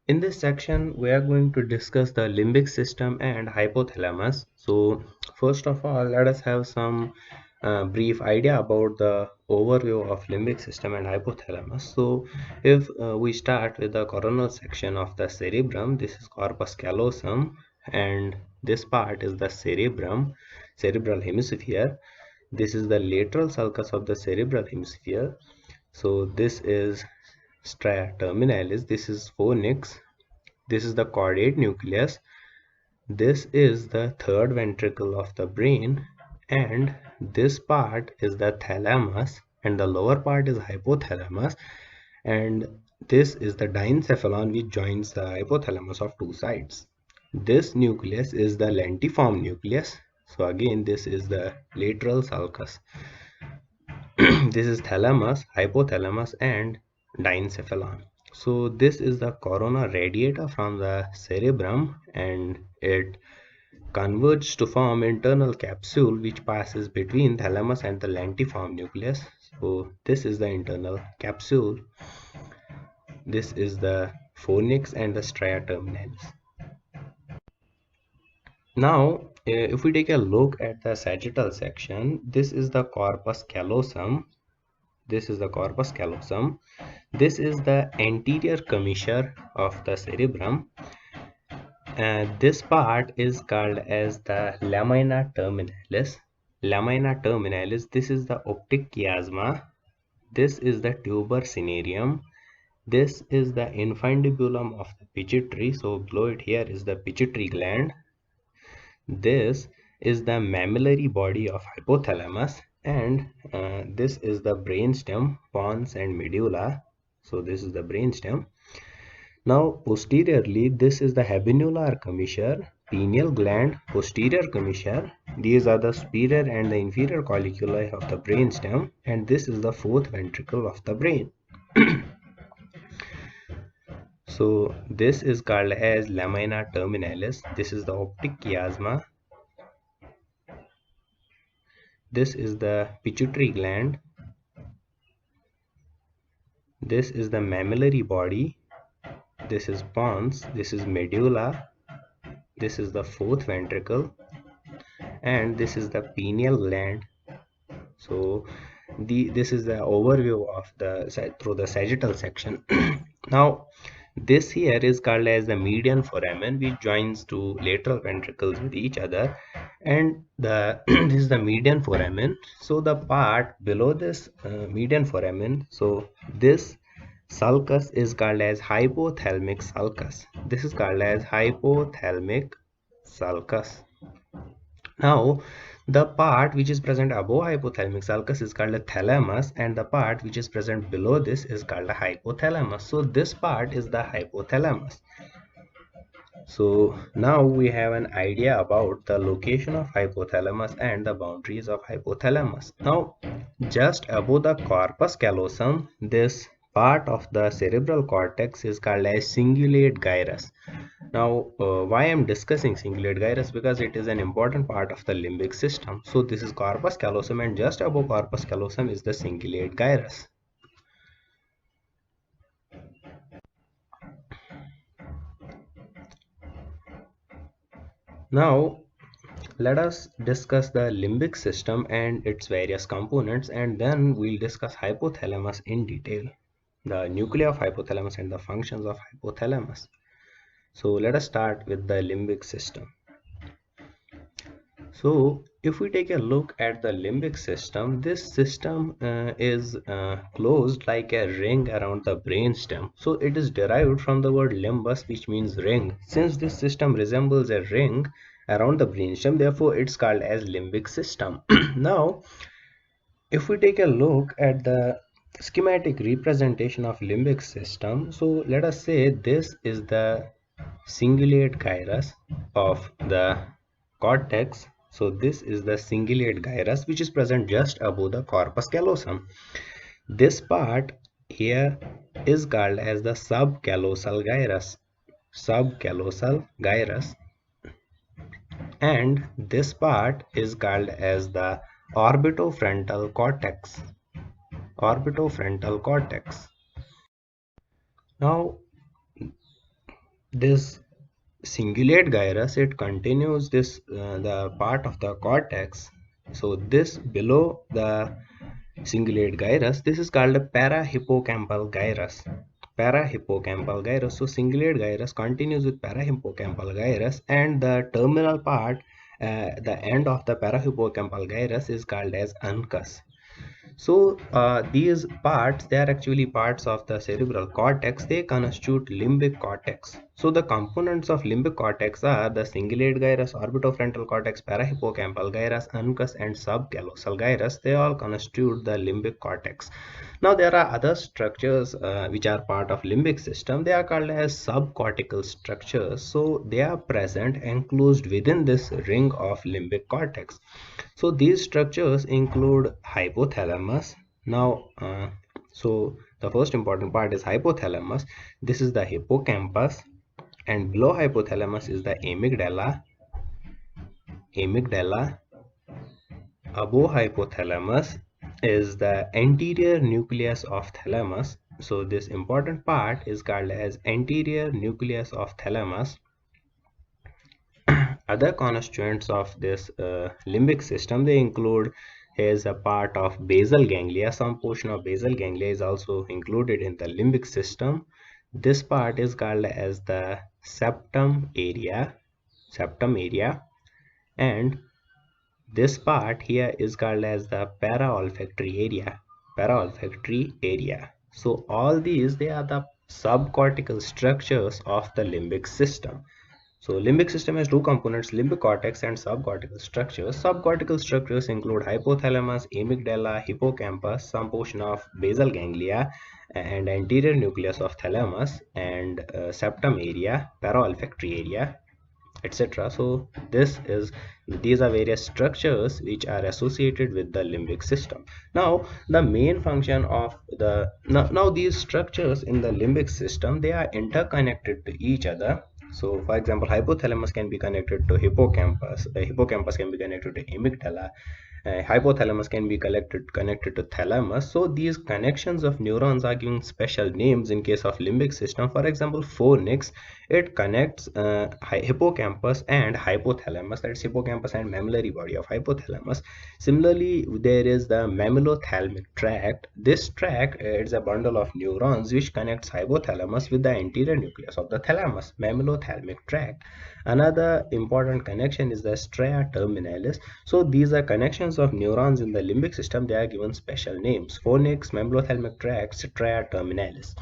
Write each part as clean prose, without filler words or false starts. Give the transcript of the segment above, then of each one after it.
In this section, we are going to discuss the limbic system and hypothalamus. So, first of all, let us have some brief idea about the overview of limbic system and hypothalamus. So, if we start with the coronal section of the cerebrum, this is corpus callosum, and this part is the cerebrum, cerebral hemisphere. This is the lateral sulcus of the cerebral hemisphere. So, this is stria terminalis, this is fornix, this is the caudate nucleus. This is the third ventricle of the brain, and this part is the thalamus, and the lower part is hypothalamus, and this is the diencephalon which joins the hypothalamus of two sides. This nucleus is the lentiform nucleus. So again, this is the lateral sulcus. This is thalamus, hypothalamus, and diencephalon. So this is the corona radiata from the cerebrum, and it converges to form internal capsule which passes between thalamus and the lentiform nucleus. So this is the internal capsule. This is the fornix and the stria terminalis. Now, if we take a look at the sagittal section, this is the corpus callosum. This is the corpus callosum. This is the anterior commissure of the cerebrum. This part is called as the lamina terminalis. Lamina terminalis, this is the optic chiasma. This is the tuber cinereum. This is the infundibulum of the pituitary. So below it here is the pituitary gland. This is the mammillary body of hypothalamus, and this is the brainstem, pons and medulla. So this is the brainstem. Now posteriorly, this is the habenular commissure, pineal gland, posterior commissure. These are the superior and the inferior colliculi of the brainstem, and this is the fourth ventricle of the brain. So this is called as lamina terminalis. This is the optic chiasma. This is the pituitary gland. This is the mammillary body. This is pons. This is medulla. This is the fourth ventricle, and this is the pineal gland. So this is the overview of the through the sagittal section. Now this here is called as the median foramen, which joins two lateral ventricles with each other, and the this is the median foramen. So the part below this median foramen, so this sulcus is called as hypothalamic sulcus. This is called as hypothalamic sulcus. Now, the part which is present above hypothalamic sulcus is called a thalamus, and the part which is present below this is called a hypothalamus. So this part is the hypothalamus. So now we have an idea about the location of hypothalamus and the boundaries of hypothalamus. Now, just above the corpus callosum, this part of the cerebral cortex is called as cingulate gyrus. Now, why I am discussing cingulate gyrus? Because it is an important part of the limbic system. So this is corpus callosum, and just above corpus callosum is the cingulate gyrus. Now, let us discuss the limbic system and its various components, and then we'll discuss hypothalamus in detail, the nuclei of hypothalamus and the functions of hypothalamus. So let us start with the limbic system. So if we take a look at the limbic system, this system is closed like a ring around the brainstem. So it is derived from the word limbus, which means ring. Since this system resembles a ring around the brainstem, therefore it's called as limbic system. Now, if we take a look at the schematic representation of limbic system, so let us say this is the cingulate gyrus of the cortex. So this is the cingulate gyrus which is present just above the corpus callosum. This part here is called as the subcallosal gyrus. Subcallosal gyrus. And this part is called as the orbitofrontal cortex. Orbitofrontal cortex. Now this cingulate gyrus, it continues this the part of the cortex. So this below the cingulate gyrus, this is called a parahippocampal gyrus. Parahippocampal gyrus. So cingulate gyrus continues with parahippocampal gyrus, and the terminal part, the end of the parahippocampal gyrus is called as uncus. So these parts, they are actually parts of the cerebral cortex. They constitute limbic cortex. So the components of limbic cortex are the cingulate gyrus, orbitofrontal cortex, parahippocampal gyrus, uncus, and subcallosal gyrus. They all constitute the limbic cortex. Now there are other structures which are part of limbic system. They are called as subcortical structures. So they are present enclosed within this ring of limbic cortex. So these structures include hypothalamus. Now, so the first important part is hypothalamus. This is the hippocampus, and below hypothalamus is the amygdala. Above hypothalamus is the anterior nucleus of thalamus. So this important part is called as anterior nucleus of thalamus. Other constituents of this limbic system, they include, is a part of basal ganglia. Some portion of basal ganglia is also included in the limbic system. This part is called as the septum area, and this part here is called as the paraolfactory area. So all these, they are the subcortical structures of the limbic system. So limbic system has two components, limbic cortex and subcortical structures. Subcortical structures include hypothalamus, amygdala, hippocampus, some portion of basal ganglia, and anterior nucleus of thalamus, and septum area, paraolfactory area, etc. So these are various structures which are associated with the limbic system. Now the main function of the now these structures in the limbic system, they are interconnected to each other. So for example, hypothalamus can be connected to hippocampus, hippocampus can be connected to amygdala, hypothalamus can be connected to thalamus. So these connections of neurons are given special names in case of limbic system. For example, fornix, it connects hippocampus and hypothalamus, that's hippocampus and mammillary body of hypothalamus. Similarly, there is the mammillothalmic tract. This tract is a bundle of neurons which connects hypothalamus with the anterior nucleus of the thalamus, mammillothalmic tract. Another important connection is the stria terminalis. So these are connections of neurons in the limbic system. They are given special names: fornix, mammillothalmic tract, stria terminalis.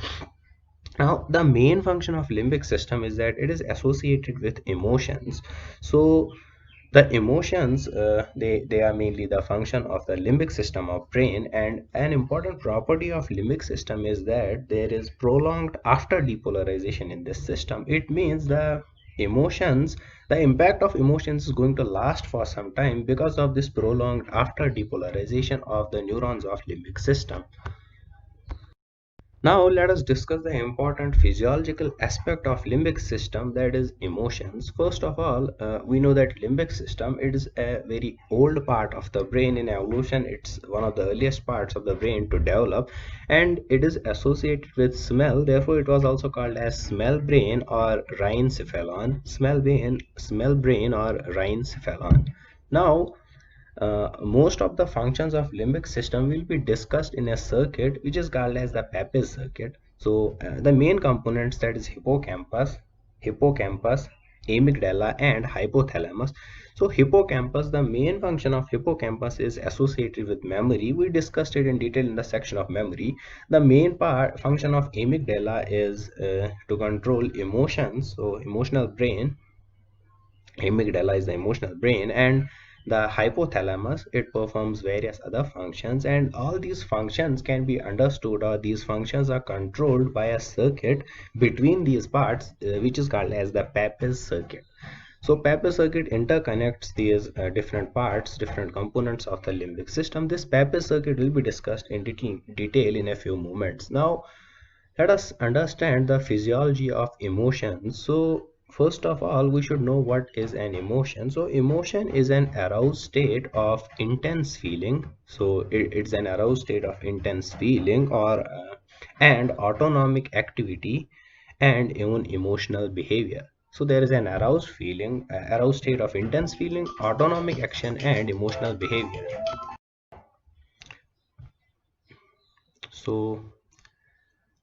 Now the main function of limbic system is that it is associated with emotions. So the emotions, they are mainly the function of the limbic system of brain, and an important property of limbic system is that there is prolonged after depolarization in this system. It means emotions the impact of emotions is going to last for some time because of this prolonged after depolarization of the neurons of limbic system. Now let us discuss the important physiological aspect of limbic system, that is emotions. First of all, we know that limbic system, it is a very old part of the brain. In evolution, it's one of the earliest parts of the brain to develop, and it is associated with smell. Therefore, it was also called as smell brain or rhyncephalon. Smell brain or rhyncephalon. Now most of the functions of limbic system will be discussed in a circuit which is called as the Pepys circuit. So the main components, that is hippocampus, amygdala, and hypothalamus. So hippocampus, the main function of hippocampus is associated with memory. We discussed it in detail in the section of memory. The main function of amygdala is to control emotions. So emotional brain, amygdala is the emotional brain, and the hypothalamus, it performs various other functions, and all these functions can be understood, or these functions are controlled by a circuit between these parts, which is called as the Pepys circuit. So Pepys circuit interconnects these different parts, different components of the limbic system. This Pepys circuit will be discussed in detail in a few moments. Now let us understand the physiology of emotions. So first of all, we should know what is an emotion. So emotion is an aroused state of intense feeling. So it's an aroused state of intense feeling or and autonomic activity, and even emotional behavior. So there is an aroused feeling, aroused state of intense feeling, autonomic action, and emotional behavior. So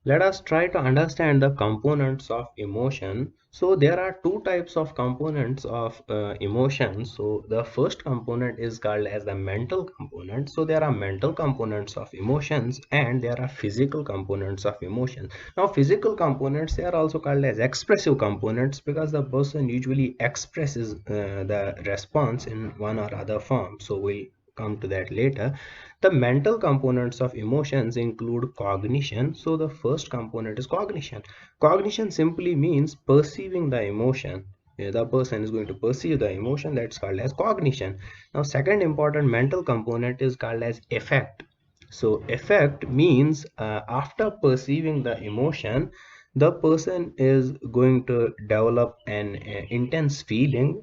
let us try to understand the components of emotion. So there are two types of components of emotion. So the first component is called as the mental component. So there are mental components of emotions and there are physical components of emotions. Now physical components, they are also called as expressive components because the person usually expresses the response in one or other form. So we'll come to that later. The mental components of emotions include cognition. So the first component is cognition. Cognition simply means perceiving the emotion. The person is going to perceive the emotion, that's called as cognition. Now second important mental component is called as affect. So affect means after perceiving the emotion, the person is going to develop an intense feeling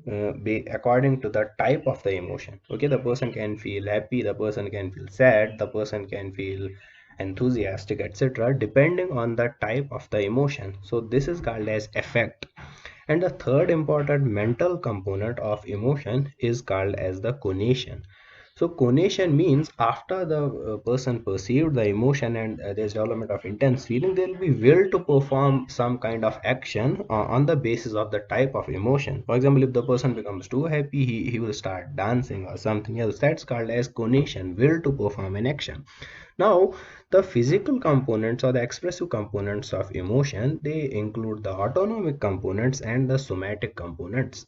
according to the type of the emotion. Okay, the person can feel happy, the person can feel sad, the person can feel enthusiastic, etc., depending on the type of the emotion. So this is called as affect. And the third important mental component of emotion is called as the conation. So conation means after the person perceived the emotion and there's development of intense feeling, there will be will to perform some kind of action on the basis of the type of emotion. For example, if the person becomes too happy, he will start dancing or something else. That's called as conation, will to perform an action. Now, the physical components or the expressive components of emotion, they include the autonomic components and the somatic components.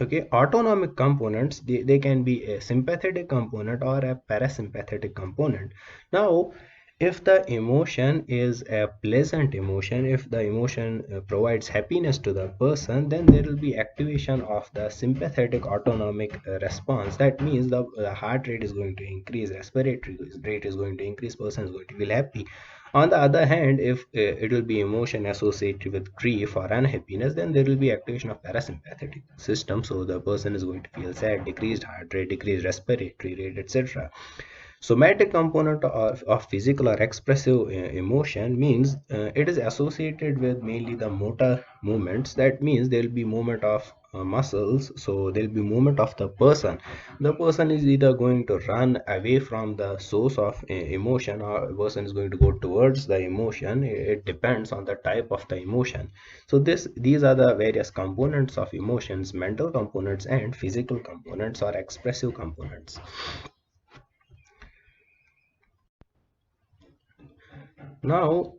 Okay, autonomic components, they can be a sympathetic component or a parasympathetic component. Now, if the emotion is a pleasant emotion, if the emotion provides happiness to the person, then there will be activation of the sympathetic autonomic response. That means the heart rate is going to increase, respiratory rate is going to increase, person is going to feel happy. On the other hand, if it will be emotion associated with grief or unhappiness, then there will be activation of parasympathetic system. So the person is going to feel sad, decreased heart rate, decreased respiratory rate, etc. Somatic component of physical or expressive emotion means it is associated with mainly the motor movements. That means there will be movement of muscles, so there will be movement of the person. The person is either going to run away from the source of emotion, or a person is going to go towards the emotion. It depends on the type of the emotion. So these are the various components of emotions: mental components and physical components or expressive components. Now,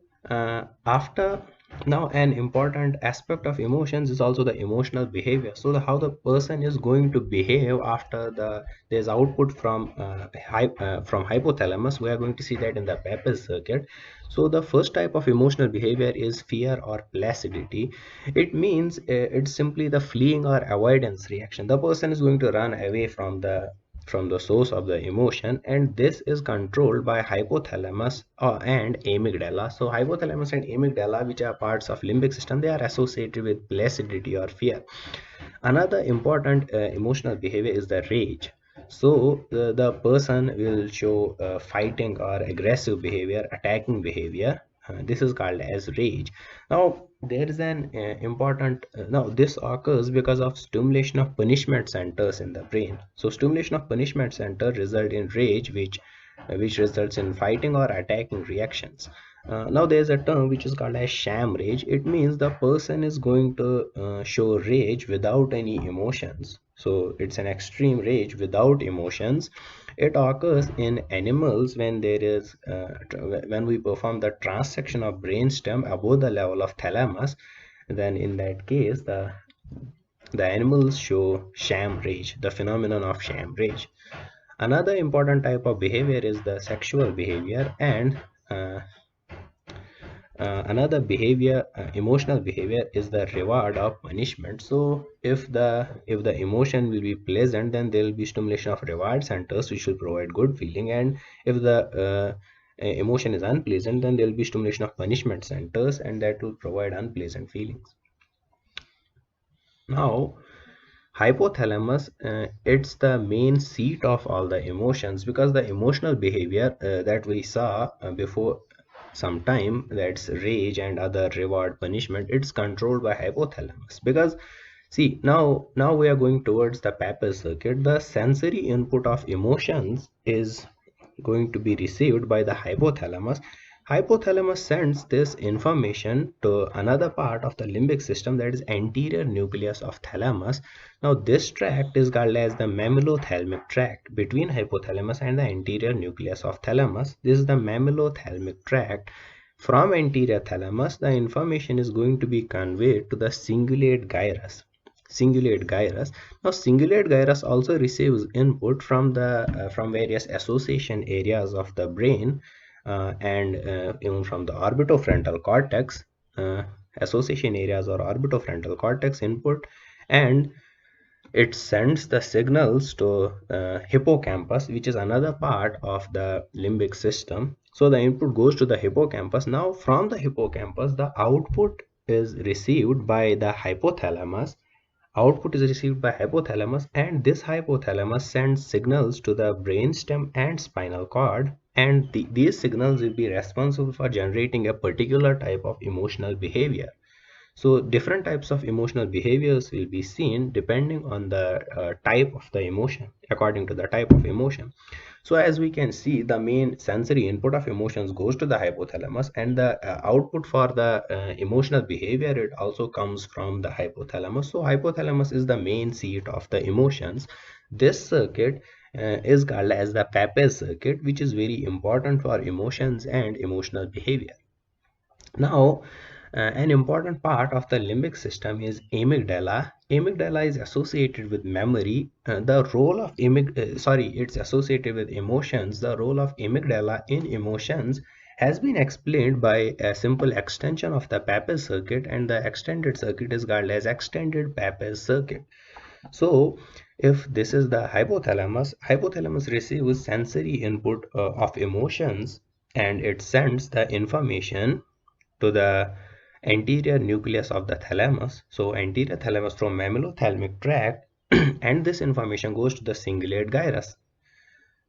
after now, an important aspect of emotions is also the emotional behavior. So, how the person is going to behave after there's output from from hypothalamus. We are going to see that in the Pepys circuit. So, the first type of emotional behavior is fear or placidity. It means it's simply the fleeing or avoidance reaction. The person is going to run away from the source of the emotion, and this is controlled by hypothalamus and amygdala. So hypothalamus and amygdala, which are parts of limbic system, they are associated with placidity or fear. Another important emotional behavior is the rage. So the person will show fighting or aggressive behavior, attacking behavior. This is called as rage. Now there is an important now this occurs because of stimulation of punishment centers in the brain. So stimulation of punishment center result in rage, which results in fighting or attacking reactions. Now there's a term which is called as sham rage. It means the person is going to show rage without any emotions. So it's an extreme rage without emotions. It occurs in animals when there is when we perform the transection of brainstem above the level of thalamus. Then in that case, the animals show sham rage, the phenomenon of sham rage. Another important type of behavior is the sexual behavior, and uh, another behavior emotional behavior is the reward of punishment. So if the emotion will be pleasant, then there will be stimulation of reward centers which will provide good feeling, and if the emotion is unpleasant, then there will be stimulation of punishment centers, and that will provide unpleasant feelings. Now hypothalamus, it's the main seat of all the emotions, because the emotional behavior that we saw before some time, that's rage and other reward punishment, it's controlled by hypothalamus. Because see, now we are going towards the Papez circuit. The sensory input of emotions is going to be received by the hypothalamus. Hypothalamus sends this information to another part of the limbic system, that is anterior nucleus of thalamus. Now this tract is called as the mammillothalamic tract between hypothalamus and the anterior nucleus of thalamus. This is the mammillothalamic tract. From anterior thalamus, the information is going to be conveyed to the cingulate gyrus. Now cingulate gyrus also receives input from the from various association areas of the brain, and even from the orbitofrontal cortex, association areas or orbitofrontal cortex input, and it sends the signals to hippocampus, which is another part of the limbic system. So the input goes to the hippocampus. Now from the hippocampus, the output is received by the hypothalamus. And this hypothalamus sends signals to the brainstem and spinal cord, and these signals will be responsible for generating a particular type of emotional behavior. So different types of emotional behaviors will be seen depending on the type of the emotion, according to the type of emotion. So as we can see, the main sensory input of emotions goes to the hypothalamus, and the output for the emotional behavior, it also comes from the hypothalamus. So hypothalamus is the main seat of the emotions. This circuit is called as the Papez circuit, which is very important for emotions and emotional behavior. Now, an important part of the limbic system is amygdala. Amygdala is associated with memory. The role of it's associated with emotions. The role of amygdala in emotions has been explained by a simple extension of the Papez circuit, and the extended circuit is called as extended Papez circuit. So if this is the hypothalamus receives sensory input of emotions, and it sends the information to the anterior nucleus of the thalamus. So anterior thalamus from mammillothalamic tract and this information goes to the cingulate gyrus.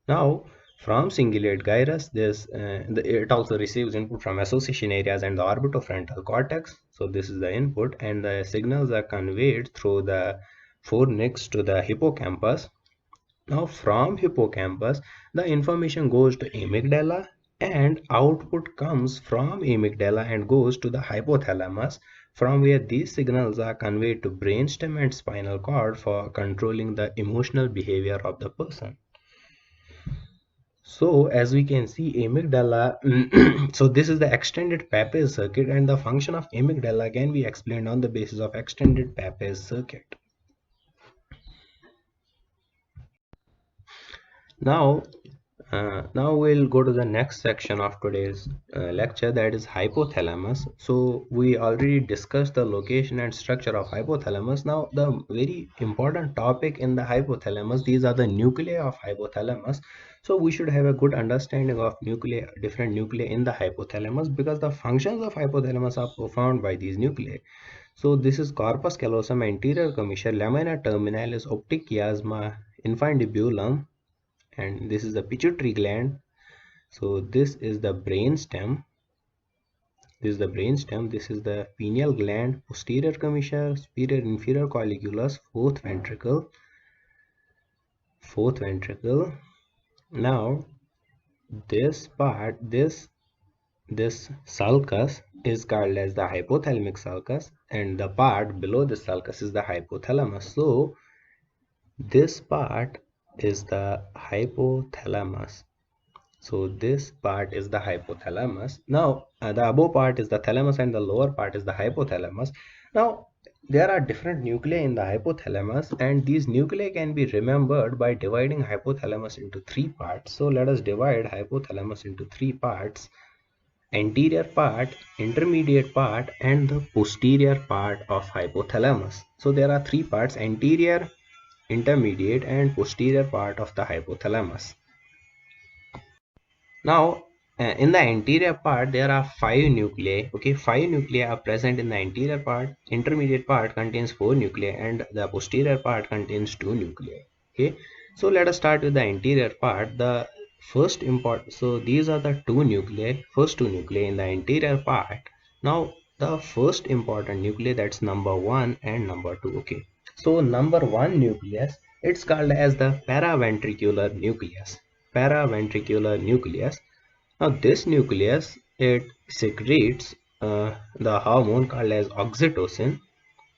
Now from cingulate gyrus, it also receives input from association areas and the orbitofrontal cortex. So this is the input, and the signals are conveyed through the fornix to the hippocampus. Now from hippocampus, the information goes to amygdala, and output comes from amygdala and goes to the hypothalamus, from where these signals are conveyed to brainstem and spinal cord for controlling the emotional behavior of the person. So as we can see, amygdala so this is the extended Papez circuit, and the function of amygdala can be explained on the basis of extended Papez circuit. Now we'll go to the next section of today's lecture, that is hypothalamus. So we already discussed the location and structure of hypothalamus. Now the very important topic in the hypothalamus, these are the nuclei of hypothalamus. So we should have a good understanding of different nuclei in the hypothalamus, because the functions of hypothalamus are performed by these nuclei. So this is corpus callosum, anterior commissure, lamina terminalis, optic chiasma, infundibulum, and this is the pituitary gland. So this is the brainstem. This is the pineal gland, posterior commissure, superior inferior colliculus, fourth ventricle. Now this part, this sulcus is called as the hypothalamic sulcus, and the part below the sulcus is the hypothalamus. So this part is the hypothalamus. So this part is the hypothalamus. Now the above part is the thalamus and the lower part is the hypothalamus. Now there are different nuclei in the hypothalamus, and these nuclei can be remembered by dividing hypothalamus into three parts. So let us divide hypothalamus into three parts: anterior part, intermediate part, and the posterior part of hypothalamus. So there are three parts: anterior, intermediate, and posterior part of the hypothalamus. Now in the anterior part there are 5 nuclei. Okay, 5 nuclei are present in the anterior part. Intermediate part contains 4 nuclei, and the posterior part contains 2 nuclei. Okay, so let us start with the anterior part. The so these are the first two nuclei in the anterior part. Now the first important nuclei, that's number one and number two. Okay, so number one nucleus, it's called as the paraventricular nucleus. Paraventricular nucleus. Now this nucleus, it secretes the hormone called as oxytocin.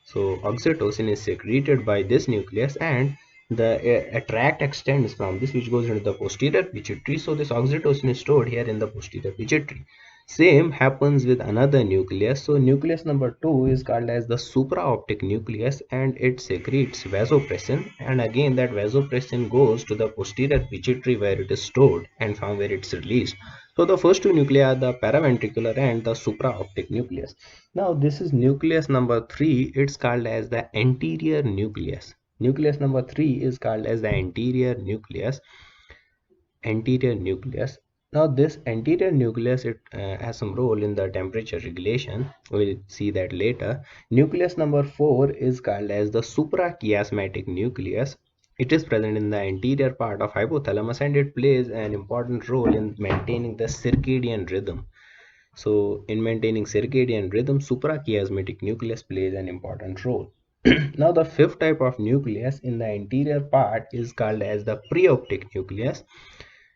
So oxytocin is secreted by this nucleus, and the tract extends from this, which goes into the posterior pituitary. So this oxytocin is stored here in the posterior pituitary. Same happens with another nucleus. So nucleus number two is called as the supraoptic nucleus, and it secretes vasopressin, and again that vasopressin goes to the posterior pituitary where it is stored and from where it's released. So the first two nuclei are the paraventricular and the supraoptic nucleus. Now this is nucleus number three. It's called as the anterior nucleus. Nucleus number three is called as the anterior nucleus. Anterior nucleus. Now this anterior nucleus, it has some role in the temperature regulation. We'll see that later. Nucleus number four is called as the suprachiasmatic nucleus. It is present in the anterior part of hypothalamus, and it plays an important role in maintaining the circadian rhythm. So in maintaining circadian rhythm, suprachiasmatic nucleus plays an important role. Now the fifth type of nucleus in the anterior part is called as the preoptic nucleus.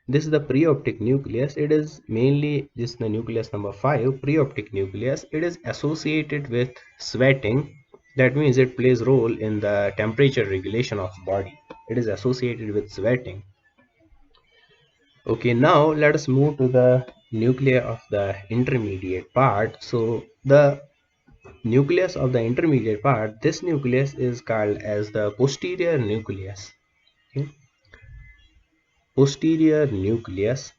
This is the preoptic nucleus. It is mainly, this is the nucleus number 5, preoptic nucleus. It is associated with sweating. That means it plays role in the temperature regulation of body. It is associated with sweating. Okay, now let us move to the nucleus of the intermediate part. So the nucleus of the intermediate part, this nucleus is called as the posterior nucleus. Okay. Posterior nucleus.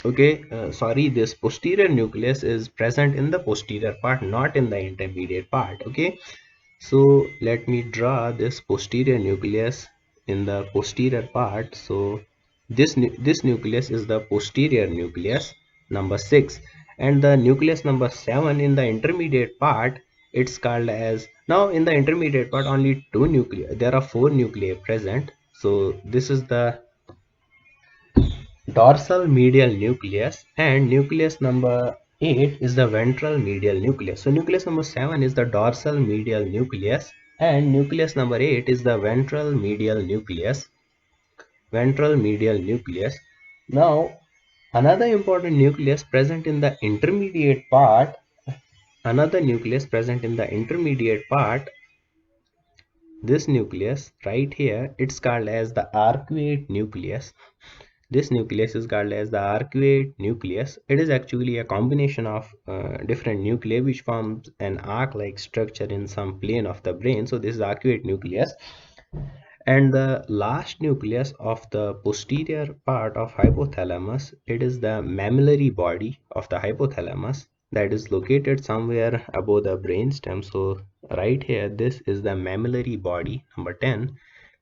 Okay, sorry, this posterior nucleus is present in the posterior part, not in the intermediate part. Okay, so let me draw this posterior nucleus in the posterior part. So this nucleus is the posterior nucleus number 6, and the nucleus number 7 in the intermediate part, it's called as, now in the intermediate part only two nuclei, there are four nuclei present. So this is the dorsal medial nucleus, and nucleus number 8 is the ventral medial nucleus. So nucleus number 7 is the dorsal medial nucleus, and nucleus number 8 is the ventral medial nucleus. Ventral medial nucleus. Now another important nucleus present in the intermediate part, another nucleus present in the intermediate part, this nucleus right here, it's called as the arcuate nucleus. This nucleus is called as the arcuate nucleus. It is actually a combination of different nuclei which forms an arc-like structure in some plane of the brain. So this is arcuate nucleus. And the last nucleus of the posterior part of hypothalamus, it is the mammillary body of the hypothalamus that is located somewhere above the brainstem. So right here, this is the mammillary body number 10.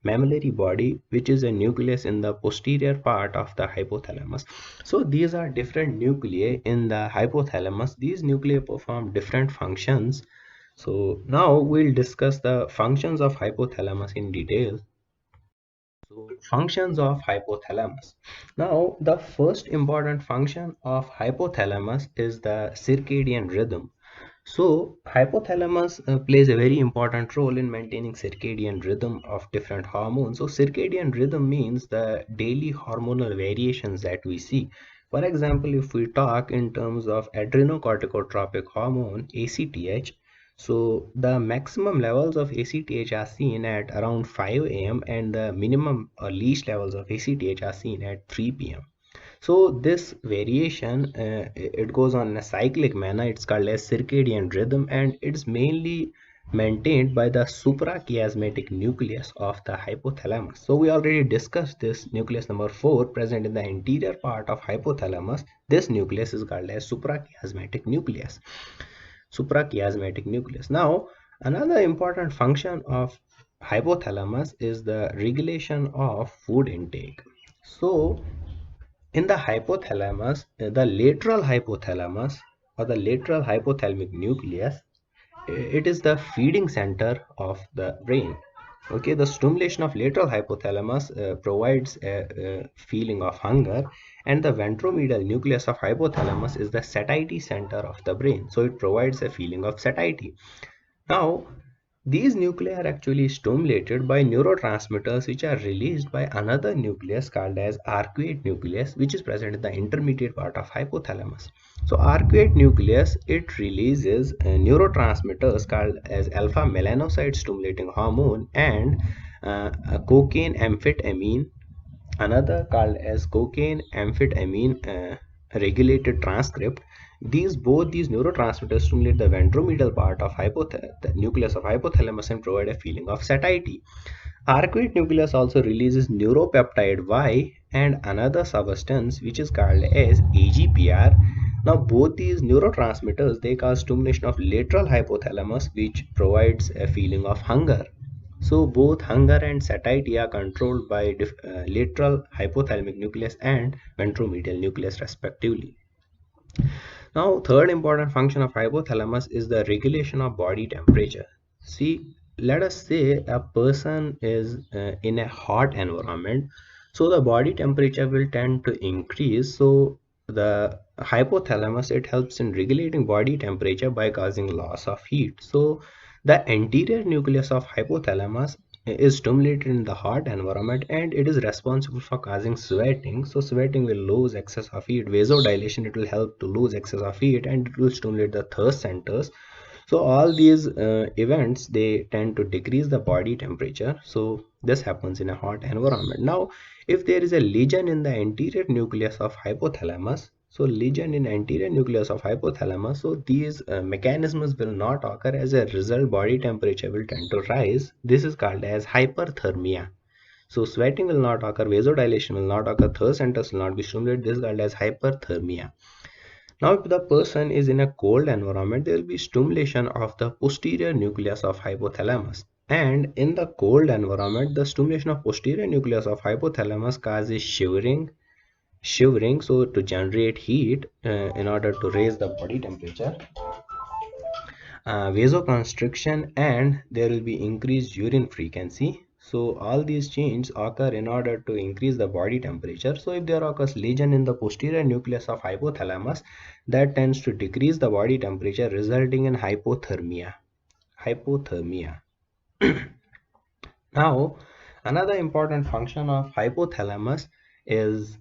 Mammillary body, which is a nucleus in the posterior part of the hypothalamus. So these are different nuclei in the hypothalamus. These nuclei perform different functions. So now we'll discuss the functions of hypothalamus in detail. So functions of hypothalamus. Now the first important function of hypothalamus is the circadian rhythm. So hypothalamus plays a very important role in maintaining circadian rhythm of different hormones. So circadian rhythm means the daily hormonal variations that we see. For example, if we talk in terms of adrenocorticotropic hormone, ACTH, so the maximum levels of ACTH are seen at around 5 a.m. and the minimum or least levels of ACTH are seen at 3 p.m. So this variation, it goes on in a cyclic manner. It's called as circadian rhythm, and it's mainly maintained by the suprachiasmatic nucleus of the hypothalamus. So we already discussed this nucleus number 4 present in the anterior part of hypothalamus. This nucleus is called as suprachiasmatic nucleus. Suprachiasmatic nucleus. Now another important function of hypothalamus is the regulation of food intake. So in the hypothalamus, the lateral hypothalamus or the lateral hypothalamic nucleus, it is the feeding center of the brain. Okay, the stimulation of lateral hypothalamus provides a feeling of hunger, and the ventromedial nucleus of hypothalamus is the satiety center of the brain. So it provides a feeling of satiety. Now, these nuclei are actually stimulated by neurotransmitters which are released by another nucleus called as arcuate nucleus, which is present in the intermediate part of hypothalamus. So arcuate nucleus, it releases neurotransmitters called as alpha melanocyte stimulating hormone and cocaine amphetamine, another called as cocaine amphetamine regulated transcript. These neurotransmitters stimulate the ventromedial part of the nucleus of hypothalamus and provide a feeling of satiety. Arcuate nucleus also releases neuropeptide Y and another substance which is called as AGPR. Now both these neurotransmitters, they cause stimulation of lateral hypothalamus, which provides a feeling of hunger. So both hunger and satiety are controlled by lateral hypothalamic nucleus and ventromedial nucleus respectively. Now, third important function of hypothalamus is the regulation of body temperature. See, let us say a person is in a hot environment, so the body temperature will tend to increase. So the hypothalamus, it helps in regulating body temperature by causing loss of heat. So the anterior nucleus of hypothalamus is stimulated in the hot environment and it is responsible for causing sweating. So sweating will lose excess of heat. Vasodilation, it will help to lose excess of heat and it will stimulate the thirst centers. So all these events, they tend to decrease the body temperature. So this happens in a hot environment. Now if there is a lesion in the anterior nucleus of hypothalamus, so lesion in anterior nucleus of hypothalamus, so these mechanisms will not occur. As a result, body temperature will tend to rise. This is called as hyperthermia. So sweating will not occur, vasodilation will not occur, thirst centers will not be stimulated. This is called as hyperthermia. Now if the person is in a cold environment, there will be stimulation of the posterior nucleus of hypothalamus. And in the cold environment, the stimulation of posterior nucleus of hypothalamus causes shivering, so to generate heat in order to raise the body temperature, vasoconstriction, and there will be increased urine frequency. So all these changes occur in order to increase the body temperature. So if there occurs lesion in the posterior nucleus of hypothalamus, that tends to decrease the body temperature, resulting in hypothermia. Now another important function of hypothalamus is,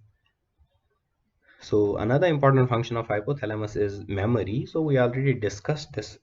so another important function of hypothalamus is memory. So we already discussed this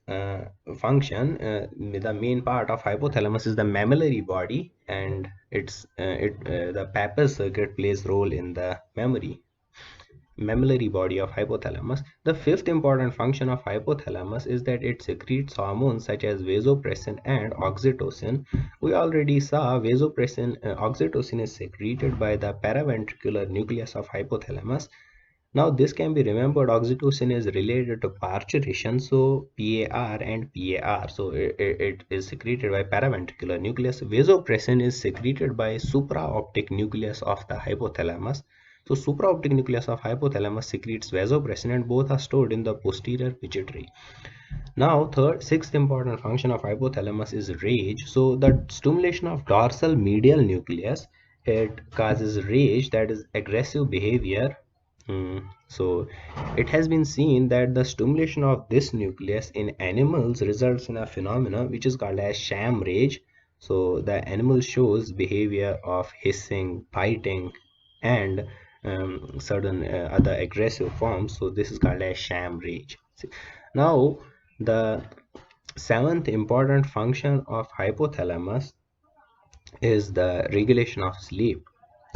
function. The main part of hypothalamus is the mammillary body, and the Papez circuit plays role in the mammillary body of hypothalamus. The fifth important function of hypothalamus is that it secretes hormones such as vasopressin and oxytocin. We already saw vasopressin, oxytocin is secreted by the paraventricular nucleus of hypothalamus. Now this can be remembered, oxytocin is related to parturition, so PAR and PAR. So it is secreted by paraventricular nucleus. Vasopressin is secreted by supraoptic nucleus of the hypothalamus. So supraoptic nucleus of hypothalamus secretes vasopressin and both are stored in the posterior pituitary. Now sixth important function of hypothalamus is rage. So the stimulation of dorsal medial nucleus, it causes rage, that is aggressive behavior. So it has been seen that the stimulation of this nucleus in animals results in a phenomenon which is called as sham rage. So the animal shows behavior of hissing, biting, and certain other aggressive forms. So this is called as sham rage. Now the seventh important function of hypothalamus is the regulation of sleep.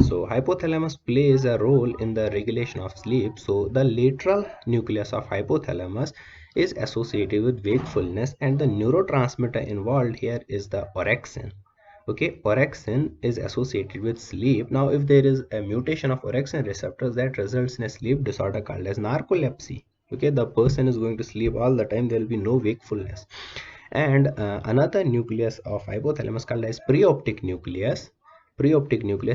So hypothalamus plays a role in the regulation of sleep. So the lateral nucleus of hypothalamus is associated with wakefulness, and the neurotransmitter involved here is the orexin. Okay, orexin is associated with sleep. Now if there is a mutation of orexin receptors, that results in a sleep disorder called as narcolepsy. Okay, the person is going to sleep all the time, there will be no wakefulness. And another nucleus of hypothalamus called as preoptic nucleus,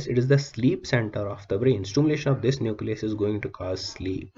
it is the sleep center of the brain. Stimulation of this nucleus is going to cause sleep.